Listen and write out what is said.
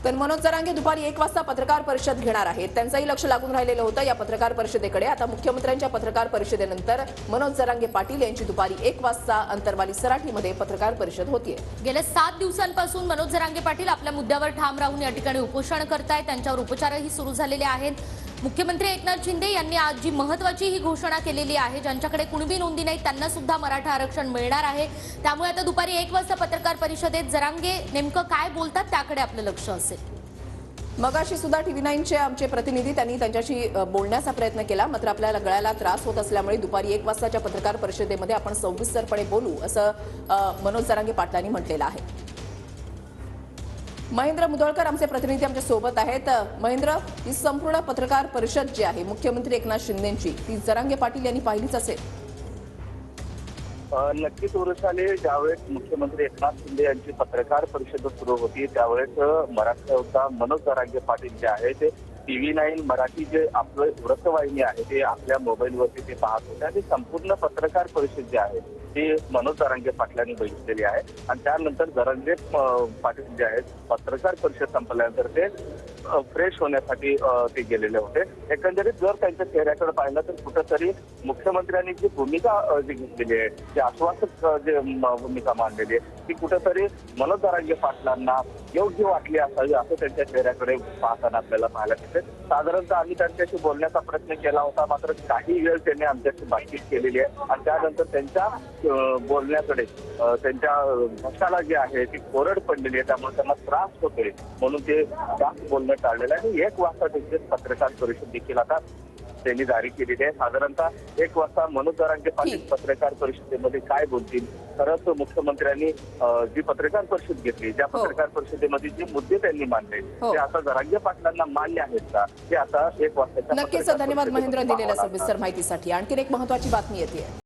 तर मनोज जरांगे दुपारी 1 वाजता पत्रकार परिषद घेणार आहेत. त्यांचंही लक्ष लागून राहिलेलं होतं या पत्रकार परिषदेकडे. आता मुख्यमंत्र्यांच्या पत्रकार परिषदेनंतर मनोज जरांगे पाटील यांची दुपारी 1 वाजता अंतरवाली सराटीमध्ये पत्रकार परिषद होतीये. गेल्या 7 दिवसांपासून मनोज जरांगे पाटील आपल्या मुद्द्यावर ठाम राहून या ठिकाणी उपोषण करतायत. त्यांच्यावर उपचारही सुरू झालेले आहेत. मुख्यमंत्री एकनाथ शिंदे यांनी आज जी महत्त्वाची ही घोषणा केलेली आहे, ज्यांच्याकडे कुणबी नोंदी नाही त्यांना सुद्धा मराठा आरक्षण मिळणार आहे. त्यामुळे आता दुपारी 1 वाजता पत्रकार परिषदेत जरांगे नेमकं काय बोलतात त्याकडे आपलं लक्ष असेल. मगाशी सुद्धा TV9चे आमचे प्रतिनिधी त्यांनी त्यांच्याशी बोलण्याचा प्रयत्न केला, मात्र आपल्याला गळ्याला त्रास होत असल्यामुळे दुपारी 1 वाजताच्या पत्रकार परिषदेमध्ये आपण सविस्तरपणे बोलू असं मनोज जरांगे पाटलांनी म्हटलेलं आहे. महेंद्र मुदळकर आमचे प्रतिनिधी आमच्या सोबत आहेत. महेंद्र, ही संपूर्ण पत्रकार परिषद जी आहे मुख्यमंत्री एकनाथ शिंदेंची, ती जरांगे पाटील यांनी पाहिलीच असेल. नक्कीच उरुसाले ज्यावेळेस मुख्यमंत्री एकनाथ शिंदे यांची पत्रकार परिषद सुरू होती त्यावेळेस मराठा योद्धा मनोज जरांगे पाटील जे आहेत ते TV9 मराठी जे आपलं वृत्तवाहिनी आहे ते आपल्या मोबाईलवरती ते पाहत होते आणि संपूर्ण पत्रकार परिषद जी आहे ती मनोज जरांगे पाटलांनी बघितलेली आहे. आणि त्यानंतर जरांगे पाटील जे आहेत पत्रकार परिषद संपल्यानंतर ते फ्रेश होण्यासाठी ते गेलेले होते. एकंदरीत जर त्यांच्या चेहऱ्याकडे पाहिलं तर कुठंतरी मुख्यमंत्र्यांनी जी भूमिका जी घेतलेली आहे, जी आश्वासक जे भूमिका मांडलेली आहे ती कुठंतरी मनोज जरांगे पाटलांना योग्य वाटली असावी असं त्यांच्या चेहऱ्याकडे पाहताना आपल्याला पाहायला मिळते. साधारणतः आम्ही त्यांच्याशी बोलण्याचा प्रयत्न केला होता, मात्र काही वेळ त्यांनी आमच्याशी बातचीत केलेली आहे आणि त्यानंतर त्यांच्या बोलण्याकडे त्यांच्या भाषाला जी आहे ती कोरड पडलेली आहे, त्यामुळे त्यांना त्रास होतोय म्हणून ते जास्त बोलणं टाळलेलं आहे. आणि 1 वाजता त्यांची पत्रकार परिषद देखील आता त्यांनी जारी केलेली आहे. साधारणतः 1 वाजता मनोज जरांगे पाटील पत्रकार परिषदेमध्ये काय बोलतील. खरंच मुख्यमंत्र्यांनी जी पत्रकार परिषद घेतली, ज्या पत्रकार परिषदेमध्ये जे मुद्दे त्यांनी मांडले ते आता जरांगे पाटलांना मान्य आहेत का, ते आता 1 वाजता. नक्कीच धन्यवाद महेंद्र दिलेल्या सविस्तर माहितीसाठी. आणखी एक महत्त्वाची बातमी येते.